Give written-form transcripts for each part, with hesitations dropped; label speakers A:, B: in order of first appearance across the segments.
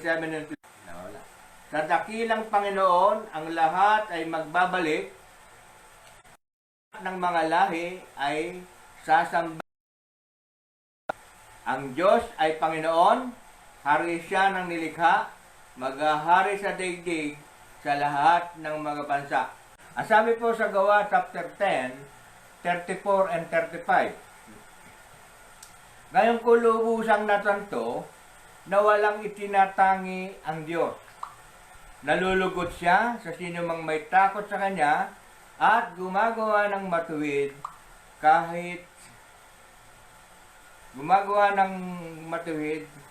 A: 27 and 28. Nawala. Sa dakilang Panginoon, ang lahat ay magbabalik. Ng mga lahi ay sasamba. Ang Diyos ay Panginoon, hari siya ng nilikha, maghahari sa daigdig sa lahat ng mga bansa. Ang sabi po sa Gawa chapter 10, 34 and 35. Ngayon ko lubusang natanto na walang itinatangi ang Diyos. Nalulugod siya sa sino mang may takot sa Kanya at gumagawa ng matuwid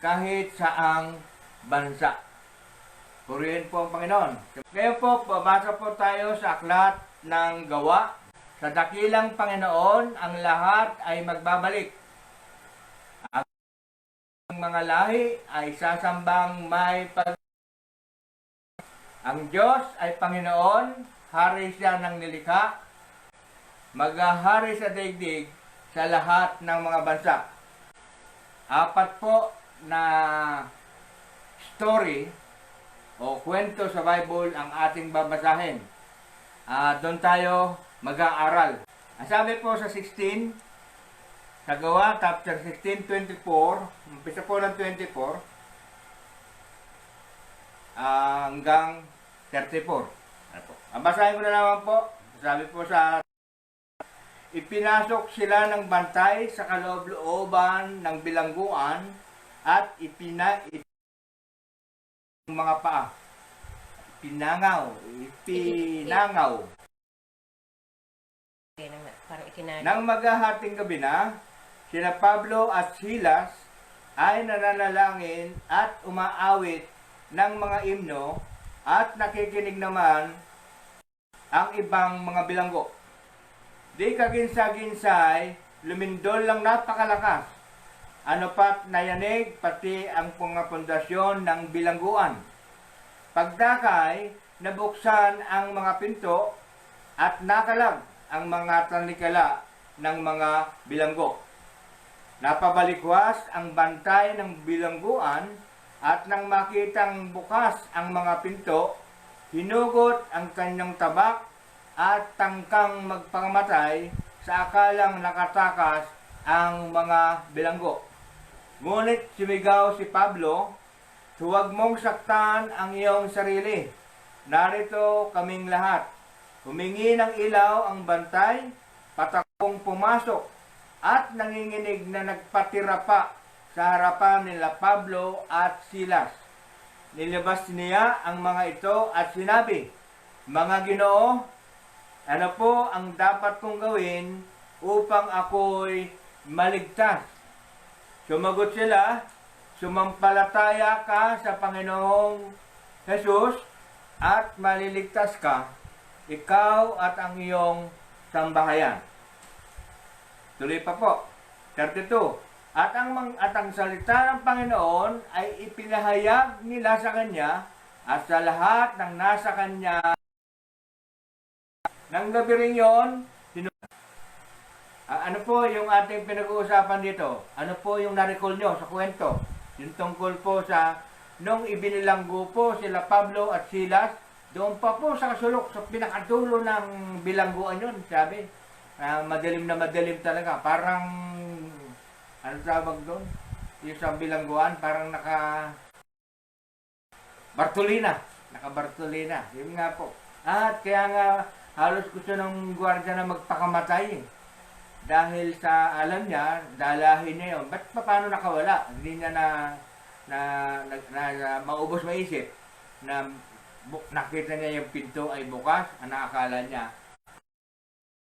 A: kahit saang bansa. Purihin po ang Panginoon. Ngayon po, babasa po tayo sa aklat ng Gawa. Sa dakilang Panginoon, ang lahat ay magbabalik. Ang mga lahi ay sasambang may pag... Ang Diyos ay Panginoon, hari siya ng nilikha, maghahari sa daigdig sa lahat ng mga bansa. Apat po na story o kwento sa Bible ang ating babasahin. Doon tayo mag-aaral. Ang sabi po sa 16, sa Gawa, chapter 16, 24, umpisa po ng 24, hanggang 34. Ang basahin ko na naman po, sabi po sa ipinasok sila ng bantay sa kaloob-looban ng bilangguan at mga paa. Pinangaw. Nang maghahating gabi na, sina Pablo at Silas ay nananalangin at umaawit ng mga imno at nakikinig naman ang ibang mga bilanggo. Di kaginsa-ginsay, lumindol lang napakalakas. Ano pat nayanig pati ang mga pundasyon ng bilangguan. Pagdakay, nabuksan ang mga pinto at nakalag ang mga talikala ng mga bilanggo. Napabalikwas ang bantay ng bilangguan at nang makitang bukas ang mga pinto, hinugot ang kanyang tabak at tangkang magpakamatay sa akalang nakatakas ang mga bilanggo. Ngunit sumigaw si Pablo, "Huwag mong saktan ang iyong sarili. Narito kaming lahat." Humingi ng ilaw ang bantay, patakong pumasok at nanginginig na nagpatira pa sa harapan nila Pablo at Silas. Nilabas niya ang mga ito at sinabi, "Mga Ginoo, ano po ang dapat kong gawin upang ako'y maligtas?" Sumagot sila, "Sumampalataya ka sa Panginoong Jesus at maliligtas ka, ikaw at ang iyong sambahayan." Tuloy pa po, 32. At ang salita ng Panginoon ay ipinahayag nila sa Kanya at sa lahat ng nasa Kanya. Nang gabi rin yun, ano po yung ating pinag-uusapan dito? Ano po yung na-recall nyo sa kwento? Yung tungkol po sa nung ibinilanggo po sila Pablo at Silas, doon pa po sa kasulok, sa pinakadulo ng bilangguan yun, sabi. Madilim na madilim talaga. Parang, ano tawag doon? Yung sa bilangguan, parang Bartolina. Naka-Bartolina. Yun nga po. At kaya nga, halos gusto ng gwardiya na magpakamatay eh. Dahil sa alam niya, dalahin niya yun. Ba't paano nakawala? Hindi niya na maubos maisip na nakita niya yung pinto ay bukas, ang nakakala niya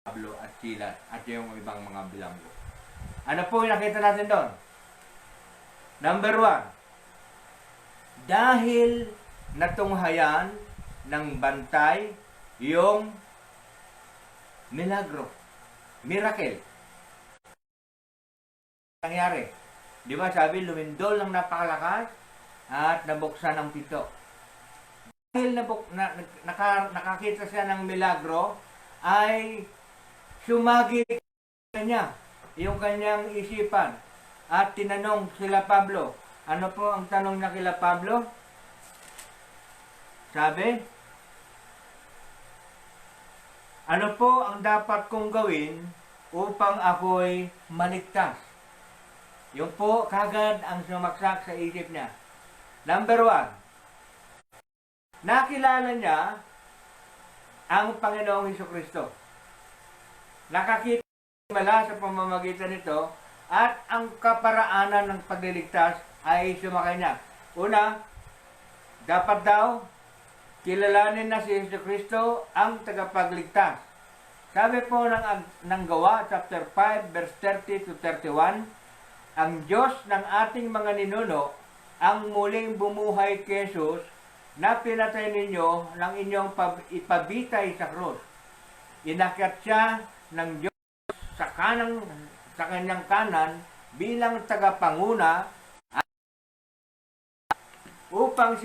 A: Pablo at Silas at yung ibang mga bilanggo. Ano po yung nakita natin doon? Number 1, dahil natunghayan ng bantay yung milagro, miracle. Nangyari. Di ba sabi, lumindol ng napakalakas at nabuksan ang pinto. Dahil nakakita siya ng milagro, ay sumagit niya yung kanyang isipan at tinanong sila Pablo. Ano po ang tanong niya kila Pablo? Sabi, ano po ang dapat kong gawin upang ako'y maligtas? Yung po kagad ang sumaksak sa isip niya. Number 1, nakilala niya ang Panginoong Hesukristo. Nakakita mala sa pamamagitan nito at ang kaparaanan ng pagliligtas ay sumakay niya. Una, dapat daw kilalanin na si Hesukristo ang tagapagligtas. Sabi po ng Gawa, chapter 5, verse 30 to 31, ang Diyos ng ating mga ninuno ang muling bumuhay kay Jesus na pinatay ninyo ng inyong ipabitay sa krus. Inakyat siya ng Diyos sa kanyang kanan bilang tagapanguna upang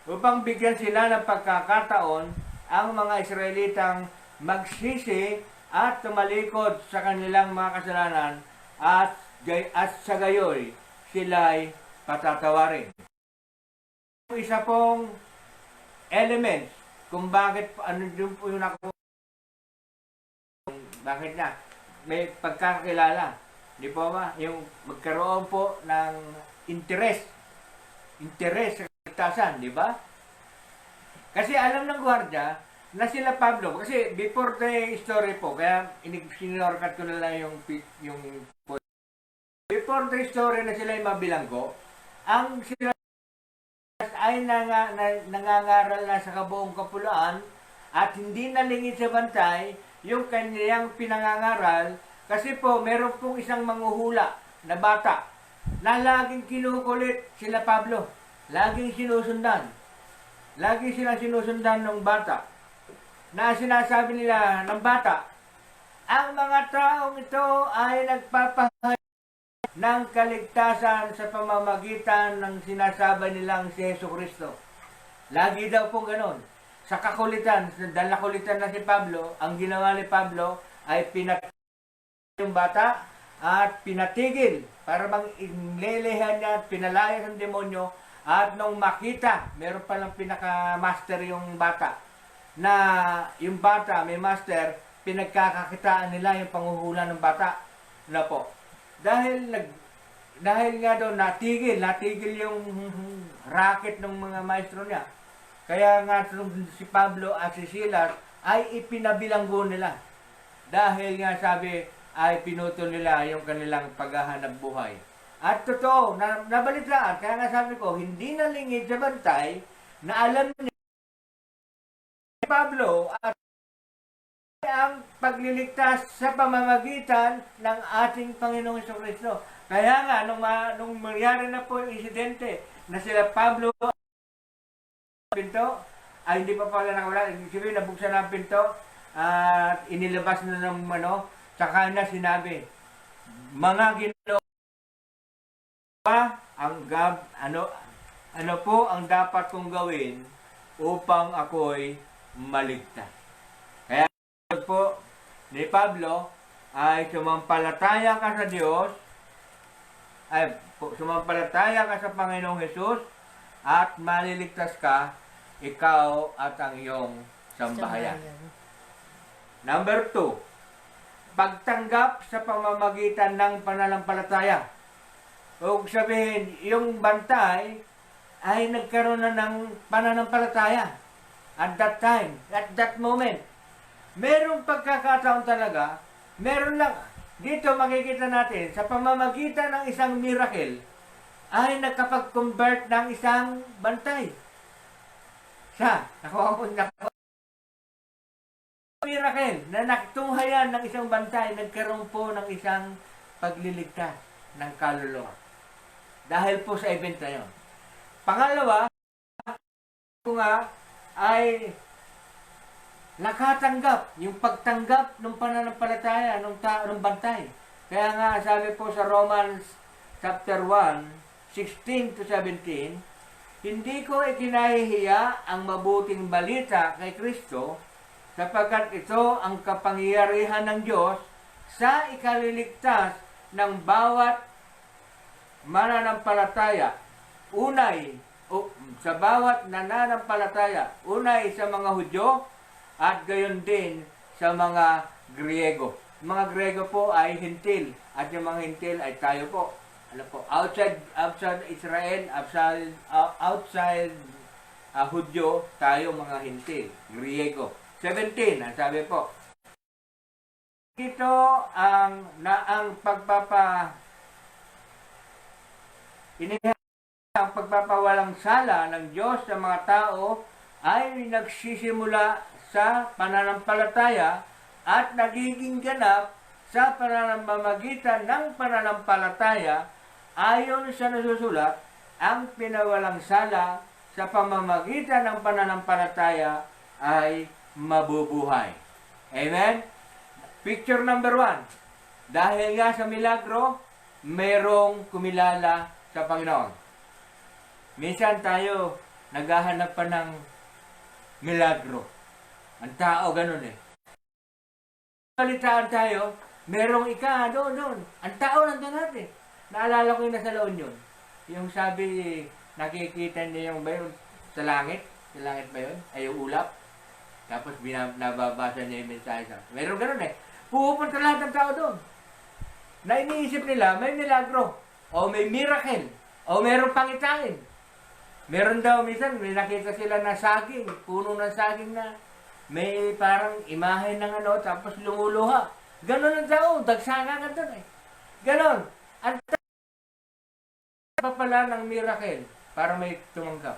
A: upang bigyan sila ng pagkakataon ang mga Israelitang magsisi at tumalikod sa kanilang mga kasalanan at sa gayoy sila'y patatawarin. Isa pong element kung bakit yung bakit na may pagkakilala, di po ba? Yung magkaroon po ng interes sa kaligtasan, di ba? Kasi alam ng gwardiya na sila Pablo, kasi before the story po, kaya sinorkat ko na lang yung before the story na sila yung mabilanggo, ang sila ay nangangaral na sa kabuong kapuluan at hindi nalingid sa bantay yung kanyang pinangangaral kasi po meron pong isang manghuhula na bata na laging kinukulit sila Pablo. Laging sinusundan. Lagi silang sinusundan ng bata. Na sinasabi nila ng bata, ang mga taong ito ay nagpapahayag ng kaligtasan sa pamamagitan ng sinasabi nilang si Hesukristo. Lagi daw pong ganon. Sa kakulitan, dahil nakulitan na si Pablo, ang ginawa ni Pablo ay pinatay yung bata at pinatigil para bang inlelehan niya at pinalayas ang demonyo. At nung makita, meron palang pinaka-master yung bata, na yung bata may master, pinagkakakitaan nila yung panghuhula ng bata. Na po. Dahil nga daw natigil yung racket ng mga maestro niya. Kaya nga si Pablo at si Silas ay ipinabilanggo nila. Dahil nga sabi ay pinutol nila yung kanilang paghahanap buhay. At totoo, nabalitaan, kaya nga sabi ko, hindi nalingid sa bantay na alam ni Pablo at ang pagliligtas sa pamamagitan ng ating Panginoong Hesukristo. Kaya nga, nung mangyari na po yung insidente na sila Pablo pinto, ay hindi pa pala nakawala, siguro nabuksan ang pinto at inilabas na ng saka na sinabi, mga Ginoo, ano po ang dapat kong gawin upang ako'y maligtas. Kaya po ni Pablo ay sumampalataya ka sa Diyos, sumampalataya ka sa Panginoong Hesus at maliligtas ka, ikaw at ang iyong sambahayan. Number 2, pagtanggap sa pamamagitan ng pananampalataya. O sabihin, yung bantay ay nagkaroon na ng pananampalataya. At that time, at that moment, merong pagkakataon talaga, meron lang, dito makikita natin, sa pamamagitan ng isang miracle, ay nakapag-convert ng isang bantay. Miracle, na nakitunghayan ng isang bantay, nagkaroon po ng isang pagliligtas ng kaluluwa. Dahil po sa event na yun. Pangalawa, ay nakatanggap, yung pagtanggap ng pananampalataya ng bantay. Kaya nga sabi po sa Romans chapter 1, 16 to 17, hindi ko ikinahihiya ang mabuting balita kay Kristo sapagkat ito ang kapangyarihan ng Diyos sa ikaliligtas ng bawat mananampalataya unay sa bawat nananampalataya, unay sa mga Hudyo at gayon din sa mga Griego. Mga Griego po ay Hintil at yung mga Hintil ay tayo po. Ano po, outside Israel, outside Hudyo, tayo mga Hintil, Griego. 17, ang sabi po. Ito ang ang pagpapawalang sala ng Diyos sa mga tao ay nagsisimula sa pananampalataya at nagiging ganap sa pananamamagitan ng pananampalataya. Ayon sa nasusulat, ang pinawalang sala sa pamamagitan ng pananampalataya ay mabubuhay. Amen? Picture number 1. Dahil nga sa milagro, merong kumilala sa Panginoon. Minsan tayo naghahanap pa ng milagro. Ang tao ganun eh. Balitaan tayo, merong doon. Ang tao nandun natin. Naalala ko yung nasa La Union. Yung sabi, nakikita niya yung ba yun sa langit? Sa langit ba yun? Ay yung ulap. Tapos nababasa niya yung mensahe sa. Meron ganun eh. Pupunta lahat ng tao doon. Na iniisip nila, may milagro. O may miracle. O meron pangitain. Meron daw minsan, may nakita sila na saging, puno ng saging na may parang imahe ng tapos lumuluha. Ganon ang tao, dagsanga ka doon eh. Ganon. Ang pa pala ng miracle para may tumanggap.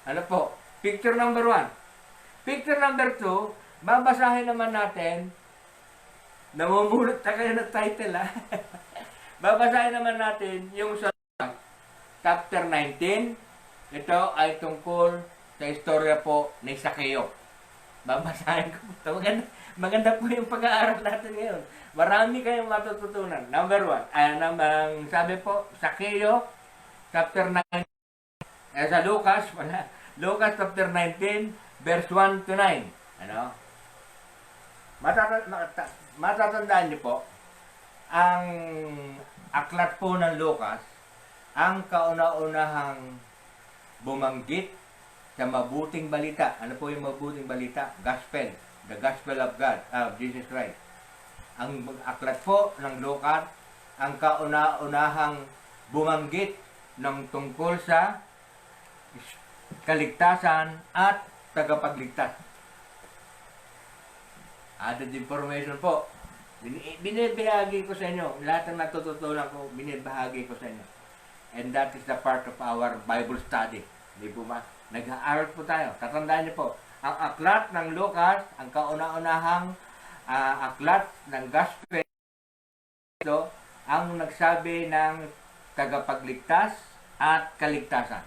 A: Ano po? Picture number 1. Picture number 2, babasahin naman natin, namumulot na kayo ng title ha. Babasahin naman natin yung sa chapter 19. Ito ay tungkol sa istorya po ni Sakeo. Babasahin ko ito. Maganda po yung pag-aaral natin ngayon. Marami kayong matututunan. Number 1. Sabi po, Sakeo, chapter 9. Sa Lucas, Lucas chapter 19, verse 1 to 9. Ano? Matatandaan niyo po, ang aklat po ng Lucas, ang kauna-unahang bumanggit sa mabuting balita. Ano po yung mabuting balita? Gospel. The Gospel of God, of Jesus Christ. Ang aklat po ng Lucas, ang kauna-unahang bumanggit ng tungkol sa kaligtasan at tagapagligtas. Added information po. Binibahagi ko sa inyo. Lahat ng natututunan ko, binibahagi ko sa inyo. And that is the part of our Bible study. Hindi po ba? Nag-aaral po tayo. Tatandaan niyo po, ang aklat ng Lucas, ang kauna-unahang aklat ng Gospel, ito ang nagsabi ng tagapagligtas at kaligtasan.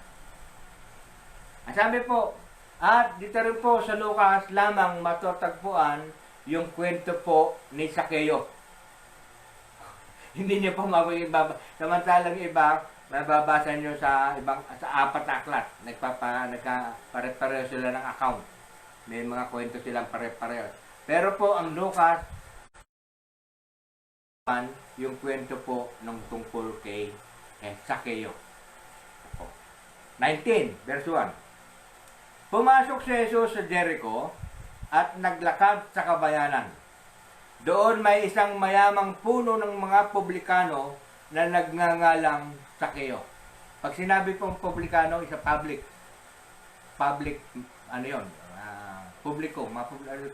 A: Ang sabi po, at dito rin po sa Lucas lamang matatagpuan yung kwento po ni Sakeo. Hindi niyo po mababasa. Samantalang iba, mababasa niyo sa apat na aklat. Pare-pareho sila ng account. May mga kwento silang pare-pareho. Pero po ang Lucas, yung kwento po ng tungkol kay Sakeo. 19, verse 1. Pumasok si Jesus sa Jericho at naglakad sa kabayanan. Doon may isang mayamang puno ng mga publikano na nagngangalang Sakeo. Pag sinabi pong publikano, isa public, ano yun, publiko,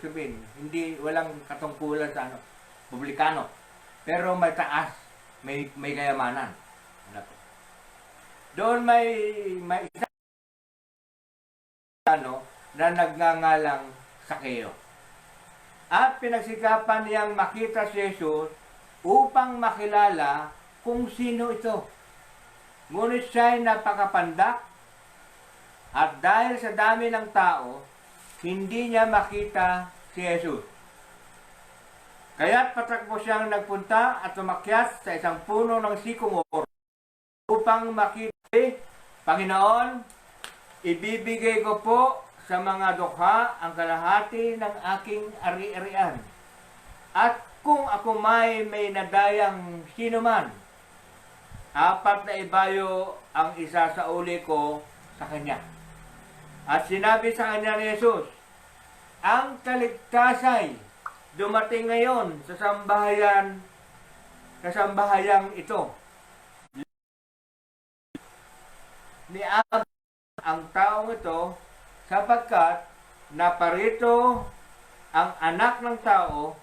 A: sabihin, hindi, walang katungkulan sa publikano. Pero may taas, may kayamanan. Doon may isang na nagngangalang Sakeo. At pinagsikapan niyang makita si Jesus upang makilala kung sino ito. Ngunit siya'y napakapandak at dahil sa dami ng tao, hindi niya makita si Jesus. Kaya't patakbo siyang nagpunta at umakyat sa isang puno ng sycamore upang makita, Panginoon, ibibigay ko po sa mga dukha ang kalahati ng aking ari-arian. At kung ako may nadayang sinuman, 4 na ibayo ang isa sa uli ko sa kanya. At sinabi sa kanya ni Jesus, ang kaligtasay dumating ngayon sa sambahayang ito. Ni ang taong ito sapagkat naparito ang anak ng tao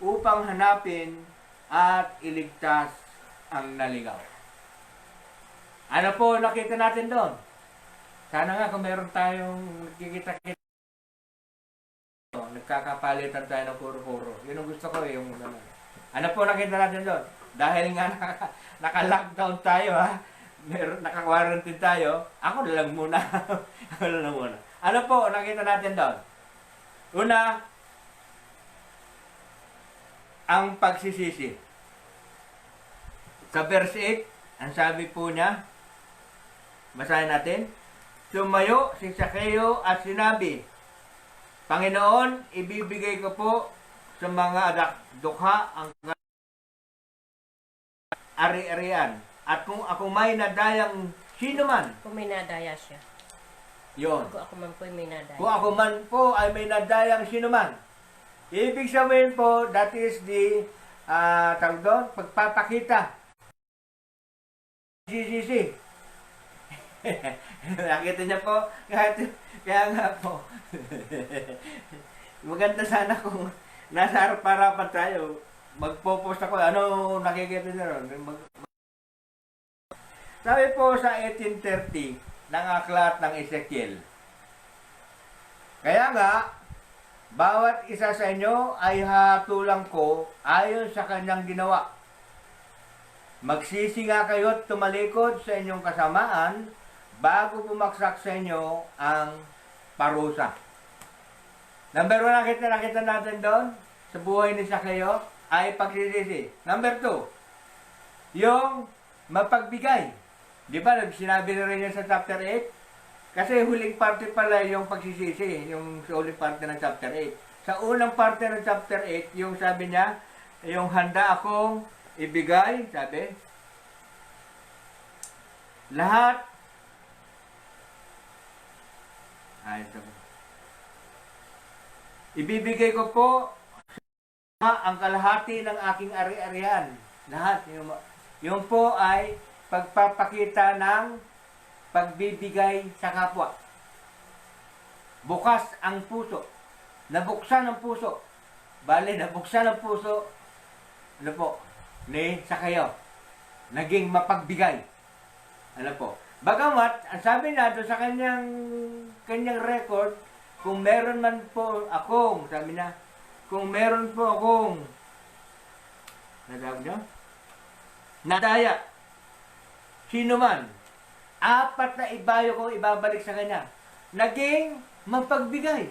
A: upang hanapin at iligtas ang naligaw. Ano po nakita natin doon? Sana nga kung meron tayong nakikita-kita, nagkakapalitan tayo ng puro-puro. Yun ang gusto ko yung ano po nakita natin doon? Dahil nga naka-lockdown tayo naka-quarantine tayo, ako na lang muna. Ano po nakita natin doon? Una, ang pagsisisi. Sa verse 8, ang sabi po niya, basahin natin, tumayo si Sakeo at sinabi, Panginoon, ibibigay ko po sa mga dukha ang ari-arian. At kung ako may nadayang sino man.
B: Kung may nadaya siya.
A: Yon.
B: Kung ako man po ay may nadaya.
A: Kung ako man po ay may nadayang sino man. Ibig sabihin po, that is the tawag doon, pagpapakita. Sisi. Nakita niya po, kaya nga po. Maganda sana kung nasa harap-harapan tayo, magpo-post ako, ano nakikita niya ron? Sabi po sa 1830 ng aklat ng Ezekiel, kaya nga, bawat isa sa inyo ay hatulang ko ayon sa kanyang ginawa. Magsisi nga kayo at tumalikod sa inyong kasamaan bago bumaksak sa inyo ang parusa. Number 1, nakita natin doon sa buhay ni Sakeo ay pagsisisi. Number 2, yung mapagbigay. Di ba, sinabi na rin yan sa chapter 8? Kasi huling parte pala yung pagsisisi, yung huling parte ng chapter 8. Sa unang parte ng chapter 8, yung sabi niya, yung handa akong ibigay, sabi, lahat, ibibigay ko po ang kalahati ng aking ari-arian. Lahat, yung po ay pagpapakita ng pagbibigay sa kapwa. Bukas ang puso. Nabuksan ang puso. Bale, nabuksan ang puso. Ano po? Ni Sakeo. Naging mapagbigay. Ano po? Bagamat, ang sabi na doon sa kanyang record, kung meron man po akong, sabi na, kung meron po akong, nadaya, sino man, 4 na ibayo kong ibabalik sa kanya. Naging mapagbigay.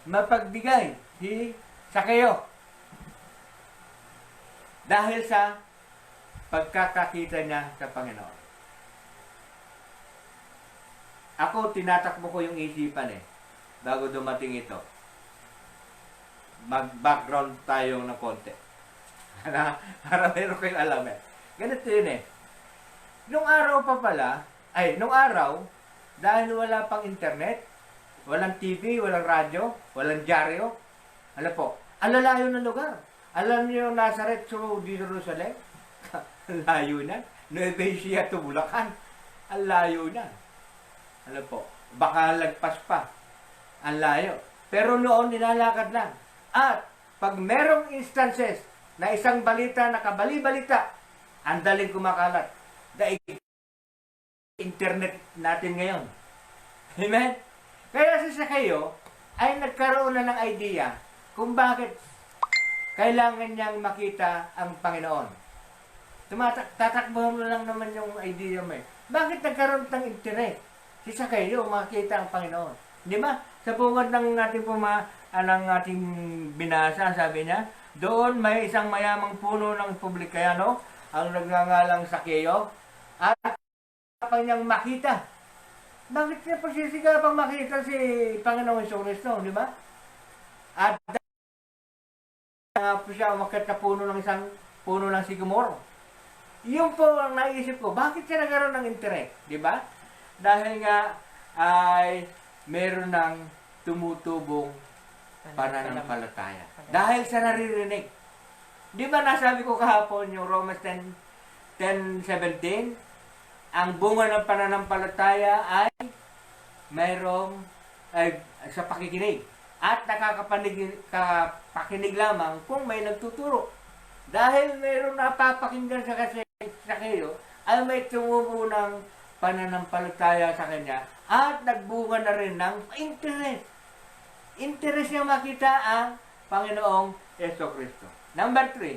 A: Mapagbigay si Sakeo. Dahil sa pagkakakita niya sa Panginoon. Ako, tinatakbo ko yung isipan bago dumating ito. Mag-background tayo ng konti. Para meron kayong alam Ganito yun Nung araw pa pala, nung araw, dahil wala pang internet, walang TV, walang radyo, walang dyaryo, ano po, ang lalayo ng lugar. Alam niyo yung Nazareth to Jerusalem? Ang layo na. Nueva Ecija to Bulacan. Ang layo na. Ano po, baka lagpas pa. Ang layo. Pero noon, nilalakad lang. At, pag merong instances na isang balita, nakabali-balita, ang daling kumakalat. Dahil internet natin ngayon. Amen? Kaya si Sakeo ay nagkaroon na ng idea kung bakit kailangan niyang makita ang Panginoon. Tatakbo mo lang naman yung idea mo Bakit nagkaroon ng internet? Si Sakeo makita ang Panginoon. Di ba? Sa bungad ng ating binasa, sabi niya, doon may isang mayamang puno ng publikano, ang nagngangalang Sakeo, at niyang makita. Bakit niya pagsisigapang makita si Panginoon Jesucristo, di ba? At nga po siya umakyat na puno ng isang puno ng sigumoro. Yun po ang naisip ko, bakit siya nagkaroon ng interest? Di ba? Dahil nga ay meron ng tumutubong pananampalataya. Dahil sa naririnig. Di ba nasabi ko kahapon yung Romans 10:17, ang bunga ng pananampalataya ay mayroong sa pakikinig. At nakakapakinig lamang kung may nagtuturo. Dahil mayroong napapakinggan sa kayo, ay may tumubo ng pananampalataya sa kanya at nagbunga na rin ng interest. Interest niya makita ang Panginoong Jesucristo. Number 3,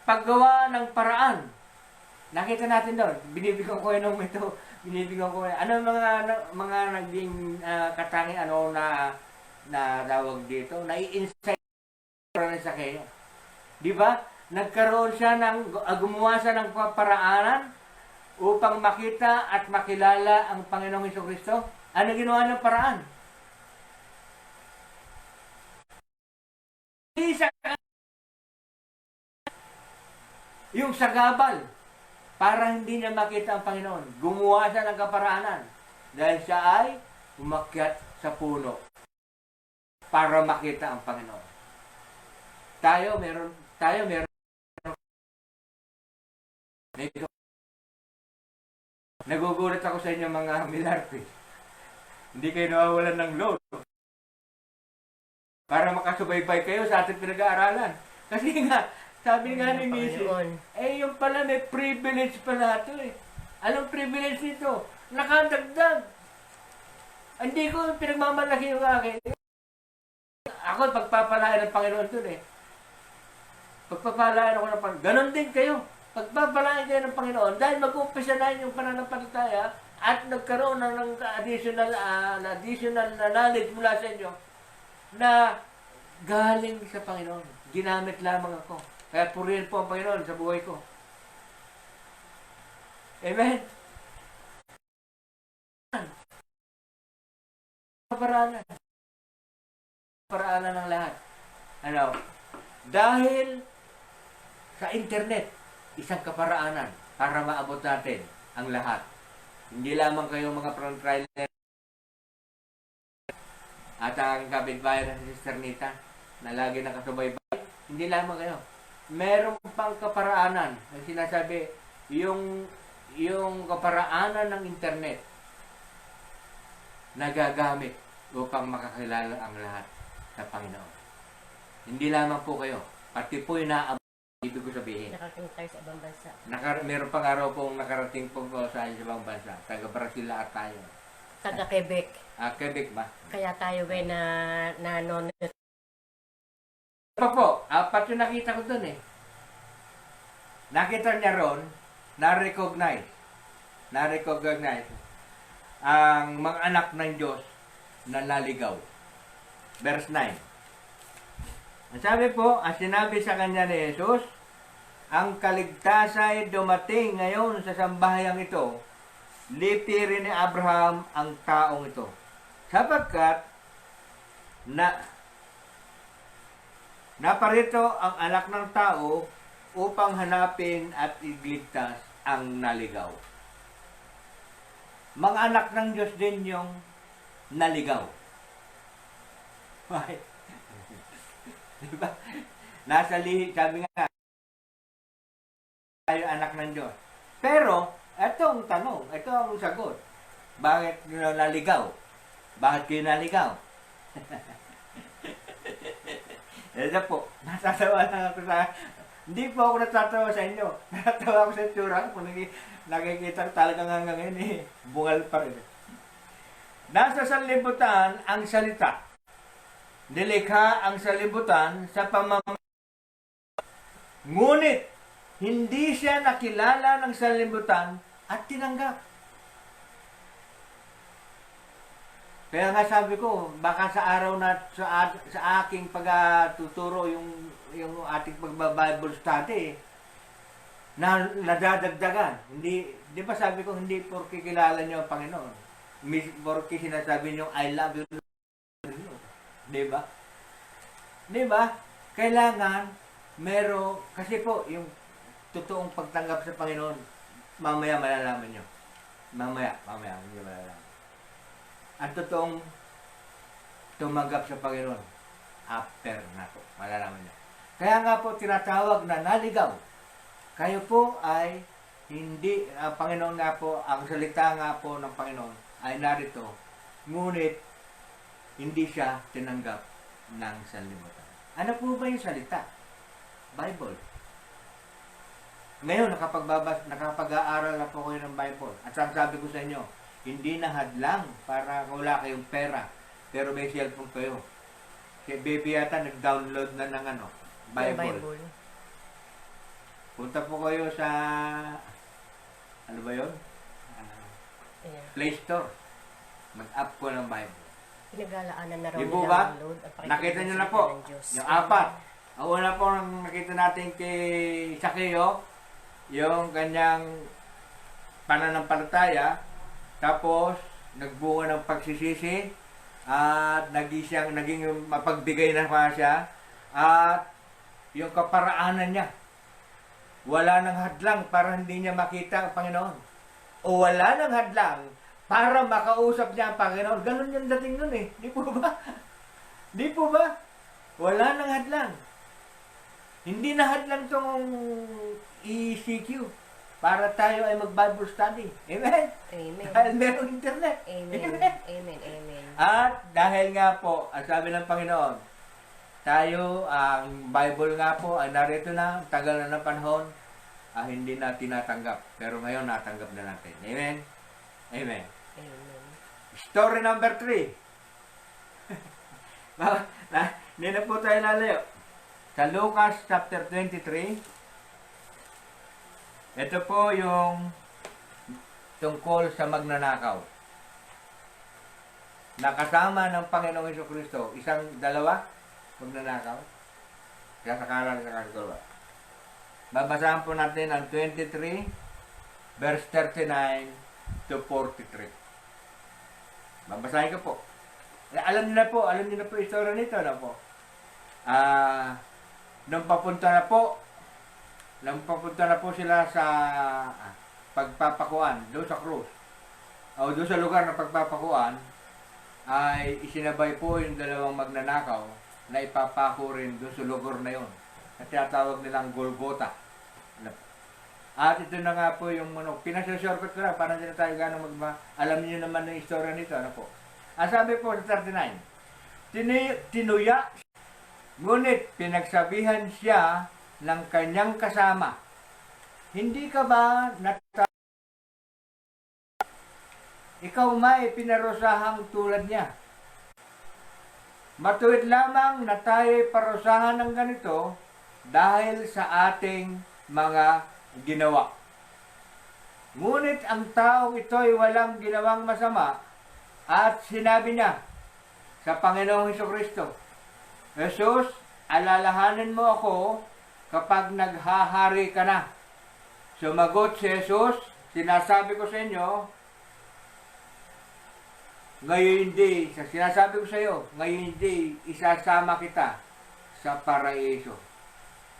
A: paggawa ng paraan. Nakita natin doon, binibigyan ko yun ito, binibigyan ko yun. Ano mga naging katangi na tawag dito, nai-insight sa kanya. Di ba? Nagkaroon siya gumawa siya ng paraanan upang makita at makilala ang Panginoong Jesucristo. Ano ginawa ng paraan? Yung sagabal, para hindi niya makita ang Panginoon. Gumawa siya ng kaparaanan dahil siya ay umakyat sa puno para makita ang Panginoon. Tayo meron nagugulat ako sa inyo mga milarpis. Hindi kayo nawawalan ng load para makasubaybay kayo sa ating pinag-aaralan. Kasi nga, sabi nga ni Mrs. Yung pala may privilege pala ito eh. Anong privilege nito? Nakadagdag. Hindi ko pinagmamalaki yung akin. Ako, pagpapalain ng Panginoon ito eh. Pagpapalain ako ng Panginoon. Ganon din kayo. Pagpapalain kayo ng Panginoon dahil mag-umpisa na yung pananampalataya at nagkaroon ng additional knowledge mula sa inyo na galing sa Panginoon. Ginamit lamang ako. Kaya purihin po ang Panginoon sa buhay ko. Amen? Paraanan. Paraanan ng lahat. Ano? Dahil sa internet, isang kaparaanan para maabot natin ang lahat. Hindi lamang kayo mga front-rider at ang kapitbahay na si Sister Nita na lagi nakasubaybay. Hindi lamang kayo. Meron pang kaparaanan na sinasabi, yung kaparaanan ng internet nagagamit upang makakilala ang lahat sa Panginoon. Hindi lamang po kayo, pati po inaabot, ibig ko sabihin.
B: Nakarating tayo sa ibang bansa.
A: Meron pang araw pong nakarating po sa ibang bansa. Taga Brazil at tayo.
B: Taga Quebec.
A: Quebec ba?
B: Kaya tayo na non.
A: Pa po, apat yung nakita ko dun eh. Nakita niya ron, na-recognize ang mga anak ng Diyos na naligaw. Verse 9. Ang sabi po, ang sinabi sa kanya ni Jesus, ang kaligtasan ay dumating ngayon sa sambahayang ito, lipirin ni Abraham ang taong ito. Sapagkat naparito ang anak ng tao upang hanapin at igligtas ang naligaw. Mga anak ng Diyos din yung naligaw. Why? Diba? Nasa lihi, sabi nga, tayo anak ng Diyos. Pero, ito ang tanong, ito ang sagot. Bakit nyo naligaw? Bakit kayo naligaw? Ito po, natatawa lang ako hindi po ako natatawa sa inyo. Natatawa ako sa tsura ko. Nakikita talagang hanggang ngayon eh. Bungal pa rin. Nasa sanlibutan ang salita. Nilikha ang sanlibutan sa ngunit, hindi siya nakilala ng sanlibutan at tinanggap. Kaya nga sabi ko, baka sa araw na sa aking pagtuturo yung ating pagba-Bible study na nadadagdagan. Hindi, di ba sabi ko, hindi porke kilala niyo ang Panginoon. Porke sinasabi niyo, I love you. Di ba? Di ba? Kailangan kasi po, yung totoong pagtanggap sa Panginoon, mamaya malalaman nyo. Mamaya, hindi malalaman. Ang totoong tumanggap sa Panginoon, after na po, malalaman nyo. Kaya nga po, tinatawag na naligaw. Kayo po ay hindi, ang Panginoon nga po, ang salita nga po ng Panginoon ay narito, ngunit hindi siya tinanggap ng sanlibutan. Ano po ba yung salita? Bible. Ngayon, nakapag-aaral na po kayo ng Bible. At sabi ko sa inyo, hindi na hadlang para wala kayong pera, pero may cellphone kayo. Si baby yata nag-download na ng Bible. Punta po kayo sa, ano ba yun? Play Store. Mag-app ko ng Bible.
B: Pinag-alaanan na raw
A: Di po ba?
B: download at pakikita
A: Nakita nyo
B: ng
A: na po.
B: salita ng Diyos.
A: Yung apat. Ang una po nang nakita natin kay Sakeo, yung kanyang pananampalataya, tapos nagbunga ng pagsisisi, at naging mapagbigay na pa siya, at yung kaparaanan niya, wala nang hadlang para hindi niya makita ang Panginoon. O wala nang hadlang para makausap niya ang Panginoon. Ganun yung dating nun eh. Di po ba? Di po ba? Wala nang hadlang. Hindi na hadlang tong ECQ para tayo ay mag-Bible study. Amen?
B: Amen.
A: Dahil merong internet.
B: Amen. Amen. Amen.
A: At dahil nga po, ang sabi ng Panginoon, tayo, ang Bible nga po, ay narito na, tagal na ng panahon, hindi na tinatanggap. Pero ngayon, natanggap na natin. Amen? Amen.
B: Amen.
A: Story number 3. Hindi na po tayo lalayo. Sa Lucas chapter 23, ito po yung tungkol sa magnanakaw. Nakasama ng Panginoong Jesucristo, dalawa, magnanakaw. Kaya sa kanan sa kasagawa. Babasahan po natin ang 23, verse 39 to 43. Babasahin ko po. Alam niyo na po yung story nito, na po. Nung papunta na po sila sa pagpapakuan, doon sa krus, o doon sa lugar ng pagpapakuan, ay isinabay po yung dalawang magnanakaw na ipapako rin doon sa lugar na yon. At tinatawag nilang Golgotha. At ito na nga po yung pinasa-shortcut ko na, parang hindi na tayo gano'ng alam niyo naman ng istorya nito, ano po. Sabi po sa 39, tinuya, ngunit pinagsabihan siya ng kanyang kasama, hindi ka ba ikaw may pinarusahang tulad niya? Matuwid lamang na tayo'y parusahan ng ganito dahil sa ating mga ginawa. Ngunit ang taong ito'y walang ginawang masama, at sinabi niya sa Panginoong Jesucristo, Jesus, alalahanin mo ako kapag naghahari ka na. Sumagot si Jesus, sinasabi ko sa inyo, ngayon hindi, isasama kita sa paraiso.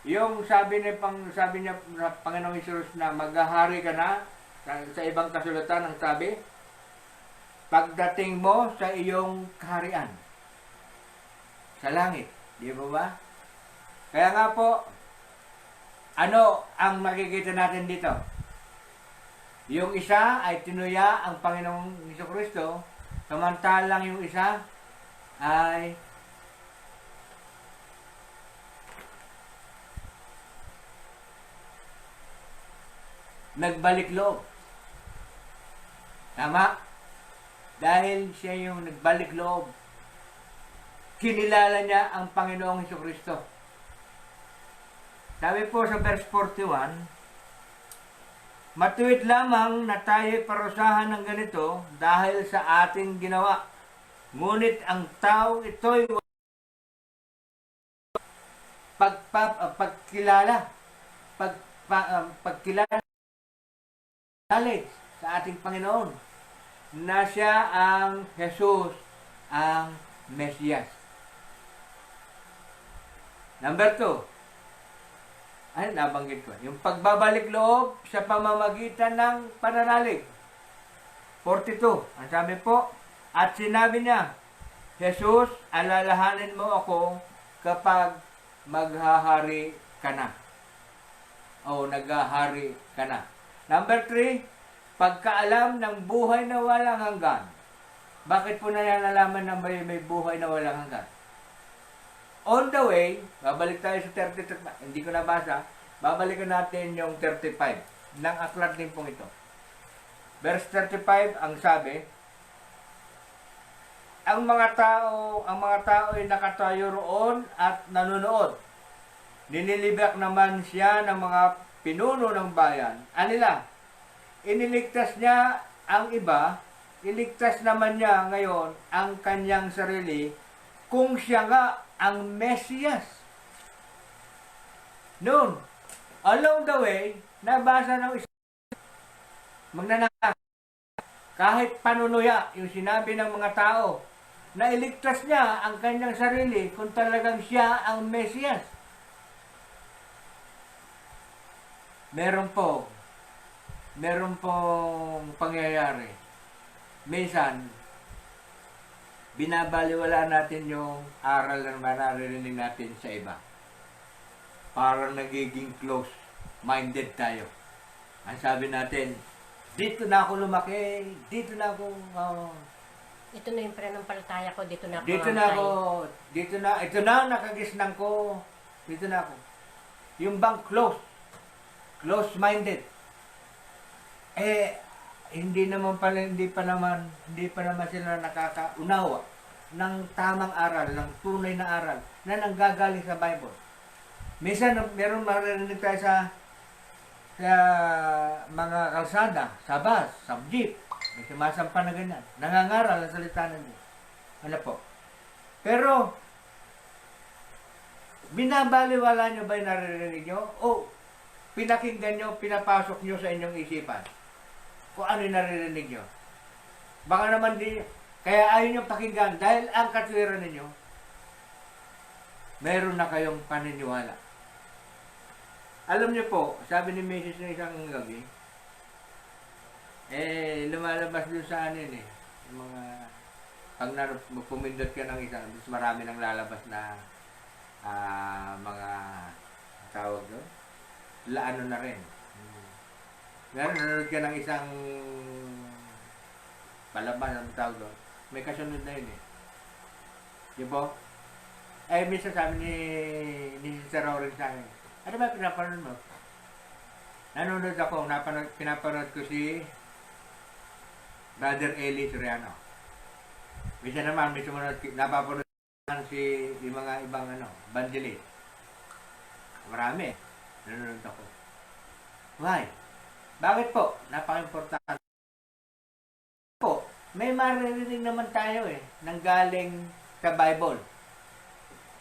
A: Yung sabi niya sa Panginoong Jesus na maghahari ka na, sa ibang kasulatan ang sabi, pagdating mo sa iyong kaharian sa langit. Di ba ba? Kaya nga po, ano ang makikita natin dito? Yung isa ay tinuya ang Panginoong Jesucristo, samantalang yung isa ay nagbalik loob. Tama? Dahil siya yung nagbalik loob, kinilala niya ang Panginoong Jesucristo. Sabi po sa verse 41, matuwid lamang na tayo'y parusahan ng ganito dahil sa ating ginawa. Ngunit ang tao ito'y pagkilala sa ating Panginoon na siya ang Jesus, ang Mesiyas. Number 2, Ay, nabanggit ko. Yung pagbabalik loob sa pamamagitan ng pananalig. 42. Ang sabi po, at sinabi niya, Jesus, alalahanin mo ako kapag maghahari ka na. O naghahari ka na. Number 3, pagkaalam ng buhay na walang hanggan. Bakit po na yan nalaman na may buhay na walang hanggan? On the way, babalik tayo sa 33, hindi ko nabasa, babalikan natin yung 35 ng aklat din pong ito. Verse 35, ang sabi, ang mga tao ay nakatayo roon at nanonood. Ninilibak naman siya ng mga pinuno ng bayan. Anila, iniligtas niya ang iba, iligtas naman niya ngayon ang kanyang sarili kung siya nga ang Mesiyas. Noon, along the way, nabasa ng isa, magnanaka, kahit panunuya yung sinabi ng mga tao, na iligtas niya ang kanyang sarili kung talagang siya ang Mesiyas. Meron pong pangyayari. Minsan, binabaliwala natin yung aral na naririnig natin sa iba. Parang nagiging close-minded tayo. Ang sabi natin, dito na ako lumaki, dito na ako,
B: Ito na yung pananampalataya ko, dito na ako
A: ito na, nakagisnang ko, dito na ako. Yung bang close-minded. Hindi pa naman sila nakakaunawa ng tamang aral, ng tunay na aral na nanggagaling sa Bible. Minsan meron maririnig tayo sa mga kalsada, sa bus, sa jeep, may sumasampa na ganyan. Nangangaral ang salita ng Diyos. Ano po? Pero, binabaliwala nyo ba yung naririnig nyo? O, pinakinggan nyo, pinapasok nyo sa inyong isipan kung ano yung naririnig nyo. Baka naman kaya ayaw nyo pakinggan dahil ang katwiran ninyo, meron na kayong paniniwala. Alam niyo po, sabi ni Mrs. na isang gabi, lumalabas doon sa ano yun yung mga, pag pumindot ka ng isang, mas marami nang lalabas na mga tawag doon, laano na rin. Meron, nanonood ka ng isang palabas, ang tawag doon, may kasunod na yun Di po? Minsan sabi ni Sister Rory sa akin, ano ba pinapanood mo? Nanonood ako, pinapanood ko si Brother Eli Soriano. Minsan naman, may sumunod, napapanood si mga ibang evangelist. Marami. Nanonood ako. Why? Bakit po? Napaka-importante. Po, may maririnig naman tayo nang galing sa Bible.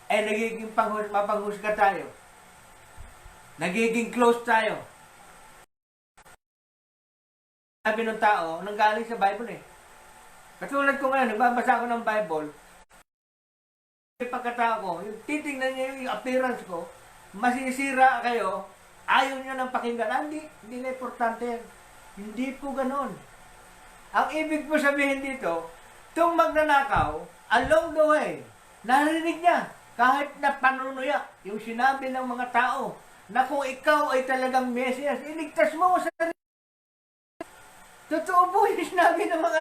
A: Nagiging mapanghusga tayo. Nagiging close tayo. Sabi ng tao, nanggaling sa Bible Katulad ko ngayon, nagbabasa ako ng Bible, yung pagkatao ko, yung titingnan niyo yung appearance ko, masisira kayo, ayaw niyo ng pakinggan. Hindi na importante yan. Hindi po ganon. Ang ibig po sabihin dito, itong magnanakaw, along the way, narinig niya, kahit na panunuya, yung sinabi ng mga tao, na kung ikaw ay talagang Mesiyas, iligtas mo sa sarili. Totoo po yung sinabi ng mga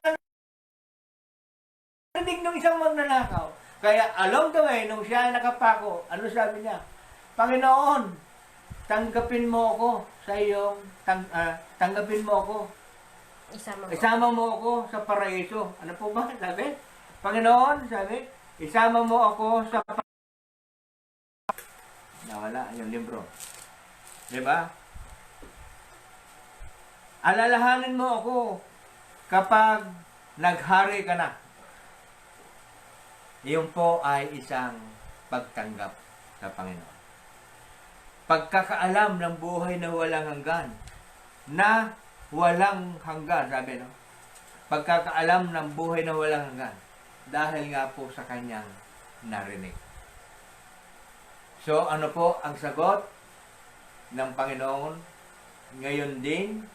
A: narinig ng isang magnanakaw. Kaya along the way, nung siya ay nakapako, ano sabi niya? Panginoon, tanggapin mo ako sa iyong, tanggapin mo ako. Isama mo ako sa paraiso. Ano po ba? Sabi? Panginoon, sabi, isama mo ako sa paraiso. Nawala yung libro. Diba? Alalahanin mo ako kapag naghari ka na. Iyon po ay isang pagtanggap sa Panginoon. Pagkakaalam ng buhay na walang hanggan. Na walang hanggan, sabi Pagkakaalam ng buhay na walang hanggan. Dahil nga po sa kanyang narinig. So, ano po ang sagot? ng Panginoon, ngayon din,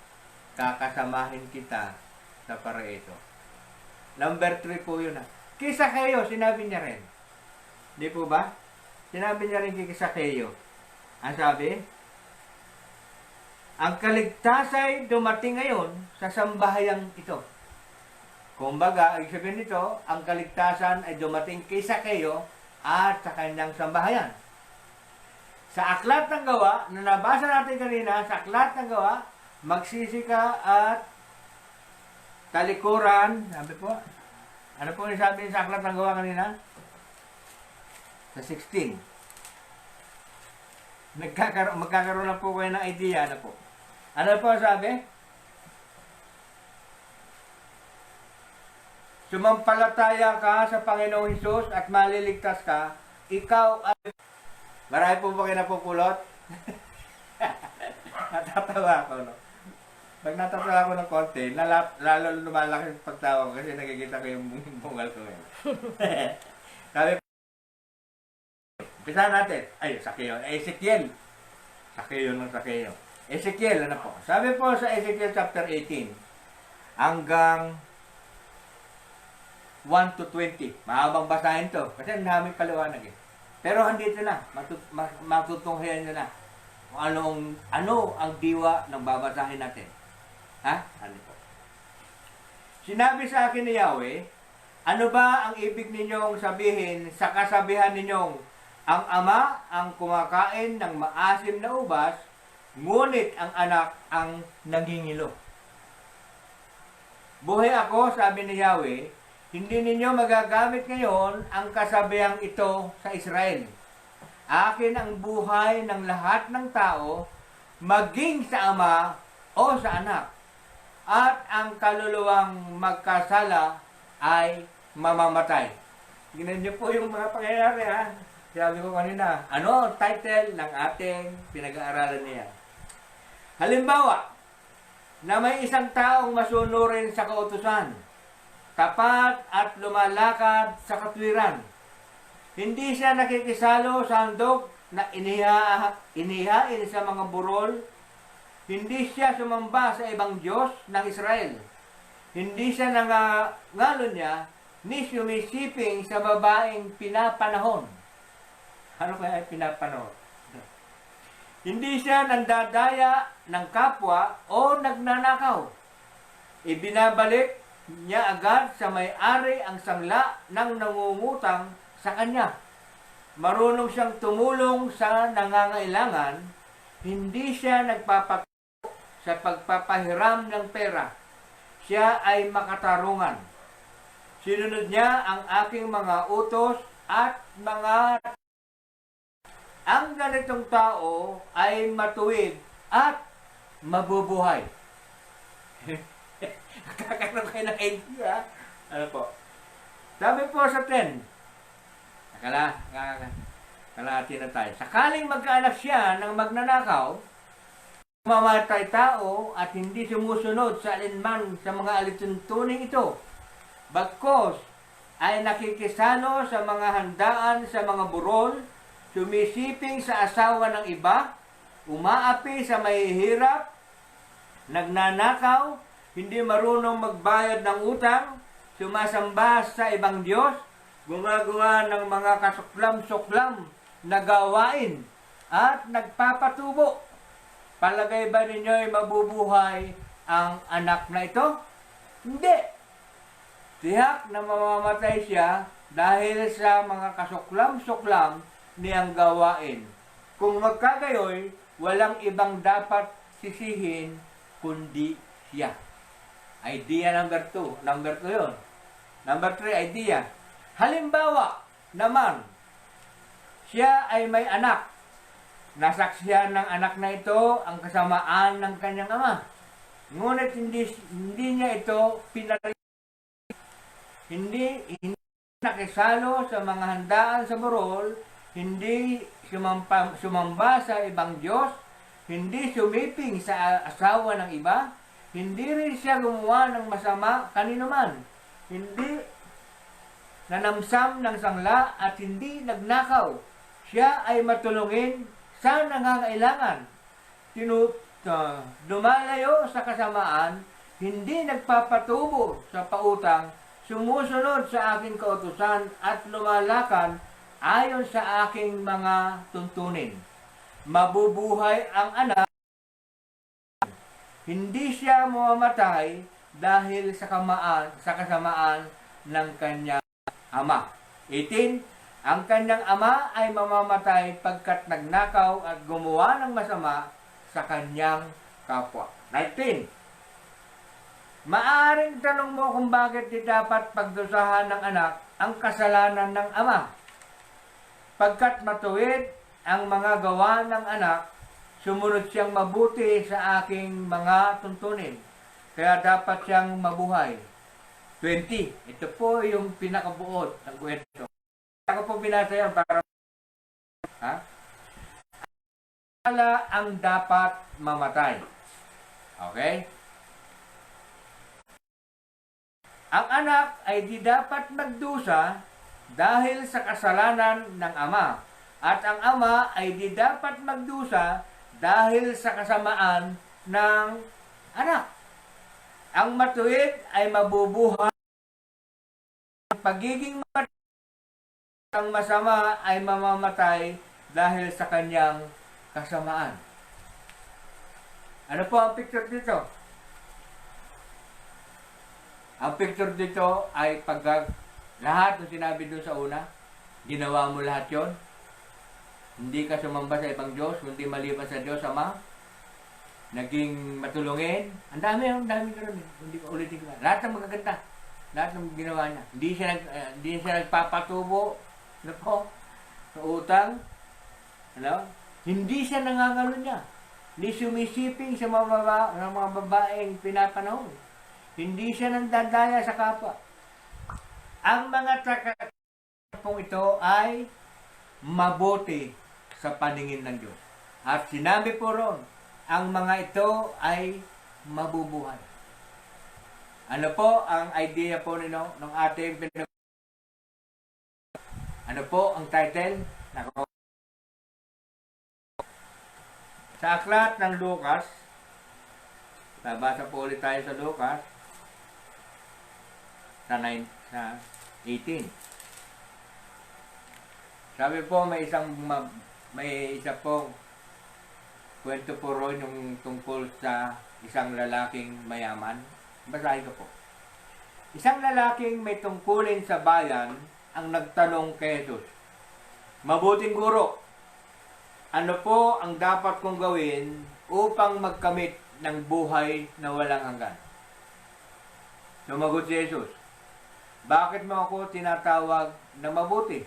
A: kakasamahin kita sa paraíso. Number 3 po yun. Kisa kayo, sinabi niya rin. Di po ba? Sinabi niya rin kisa kayo. Ang sabi, ang kaligtasay dumating ngayon sa sambahayang ito. Kumbaga, ang sabihin nito, ang kaligtasan ay dumating kisa kayo at sa kanyang sambahayan. Sa aklat ng gawa, na nabasa natin kanina, sa aklat ng gawa, magsisi ka at talikuran. Sabi po, ano po yung sabi sa aklat ng gawa kanina? Sa 16. Magkakaroon na po kayo ng idea na po. Ano po sabi? Sumampalataya ka sa Panginoong Hesus at maliligtas ka, ikaw ay... Marami po ba kayo napupulot? Natatawa ako, no? Pag natatawa ako ng konti, lalo lumalaki yung pagtawa ko kasi nakikita ko yung bungal ko ngayon. Sabi po, umpisa natin. Ay, Sakeo. Ezekiel. Sakeo ng Sakeo. Ezekiel, ano po? Sabi po sa Ezekiel chapter 18, hanggang 1 to 20. Mahabang basahin to. Kasi ang dami paliwanag eh. Pero andito na. Matutunghayan nyo na. Kung ano ang diwa ng babasahin natin. Ha? Ano po? Sinabi sa akin ni Yahweh, ano ba ang ibig ninyong sabihin sa kasabihan ninyong ang ama ang kumakain ng maasim na ubas, ngunit ang anak ang nangingilo? Buhay ako, sabi ni Yahweh, hindi ninyo magagamit ngayon ang kasabihang ito sa Israel. Akin ang buhay ng lahat ng tao, maging sa ama o sa anak. At ang kaluluwang magkasala ay mamamatay. Tingnan niyo po yung mga pangyayari, ha? Sabi ko kanina, ano ang title ng ating pinag-aaralan niya? Halimbawa, na may isang taong masunurin sa kautusan, tapat at lumalakad sa katwiran. Hindi siya nakikisalo sa handog na inihain sa mga burol. Hindi siya sumamba sa ibang Diyos ng Israel. Hindi siya nangangalo niya ni sumisiping sa babaeng pinapanahon. Ano kaya ay pinapanahon? Hindi siya nandadaya ng kapwa o nagnanakaw. Ibinabalik niya agad sa may-ari ang sangla ng nangungutang sa kanya. Marunong siyang tumulong sa nangangailangan. Hindi siya nagpapatuloy sa pagpapahiram ng pera. Siya ay makatarungan. Sinunod niya ang aking mga utos at mga... Ang ganitong tao ay matuwid at mabubuhay. Kakaroon kayo ng idea. Ano po? Sabi po sa 10. Kalahati na tayo. Sakaling magkaanak siya ng magnanakaw, mamatay tao at hindi sumusunod sa alinman sa mga alituntuning ito. Bagkos ay nakikisalo sa mga handaan sa mga burol, sumisiping sa asawa ng iba, umaapi sa mahihirap, nagnanakaw, hindi marunong magbayad ng utang, sumasamba sa ibang Diyos, gumagawa ng mga kasuklam-suklam na gawain, at nagpapatubo. Palagay ba ninyo ay mabubuhay ang anak na ito? Hindi. Tiyak na mamamatay siya dahil sa mga kasuklam-suklam niyang gawain. Kung magkagayoy, walang ibang dapat sisihin kundi siya. Idea number 2. Number 2 yun. Number 3, idea. Halimbawa naman, siya ay may anak. Nasaksihan ng anak na ito ang kasamaan ng kanyang ama. Ngunit hindi niya ito pinari. Hindi nakisalo sa mga handaan sa burol, hindi sumamba sa ibang Diyos, hindi sumiping sa asawa ng iba, hindi rin siya gumawa ng masama kanino man, hindi nanamsam ng sangla at hindi nagnakaw. Siya ay matulungin sa nangangailangan. lumalayo sa kasamaan, hindi nagpapatubo sa pautang, sumusunod sa aking kautusan at lumalakad ayon sa aking mga tuntunin. Mabubuhay ang anak, hindi siya mamamatay dahil sa kasamaan ng kanyang ama. 18, ang kanyang ama ay mamamatay pagkat nagnakaw at gumawa ng masama sa kanyang kapwa. 19, maaaring tanong mo kung bakit di dapat pagdusahan ng anak ang kasalanan ng ama. Pagkat matuwid ang mga gawa ng anak, sumunod siyang mabuti sa aking mga tuntunin. Kaya dapat siyang mabuhay. 20. Ito po yung pinakabuod ng kwento. Ako po binasa yan para ang dapat mamatay. Okay? Ang anak ay di dapat magdusa dahil sa kasalanan ng ama. At ang ama ay di dapat magdusa dahil sa kasamaan ng anak. Ang matuwid ay mabubuhay. Ang pagiging matuwid, ang masama ay mamamatay dahil sa kanyang kasamaan. Ano po ang picture dito? Ang picture dito ay lahat ng sinabi doon sa una, ginawa mo lahat yon. Hindi ka sumamba sa ibang Diyos, kundi maliban sa Diyos Ama. Naging matulungin. Ang dami gano'n. Hindi ko ulitin ko. Lahat ng magaganda. Lahat ng ginawa niya. Hindi siya nagpapatubo. Ano po? Sa utang. Ano? Hindi siya nangangalo niya. Hindi sumisiping sa mga babaeng pinapanahon. Hindi siya nandadaya sa kapwa. Ang mga pong ito ay mabuti sa paningin ng Diyos. At sinabi po ron, ang mga ito ay mabubuhay. Ano po ang idea po ng ating ano po ang title? Sa aklat ng Lucas, babasa po ulit tayo sa Lucas, sa 18. Sabi po, may isa po kwento po ron yung tungkol sa isang lalaking mayaman. Basahin ko po. Isang lalaking may tungkulin sa bayan ang nagtanong kay Jesus, "Mabuting guro, ano po ang dapat kong gawin upang magkamit ng buhay na walang hanggan?" Sumagot si Jesus, "Bakit mo ako tinatawag na mabuti?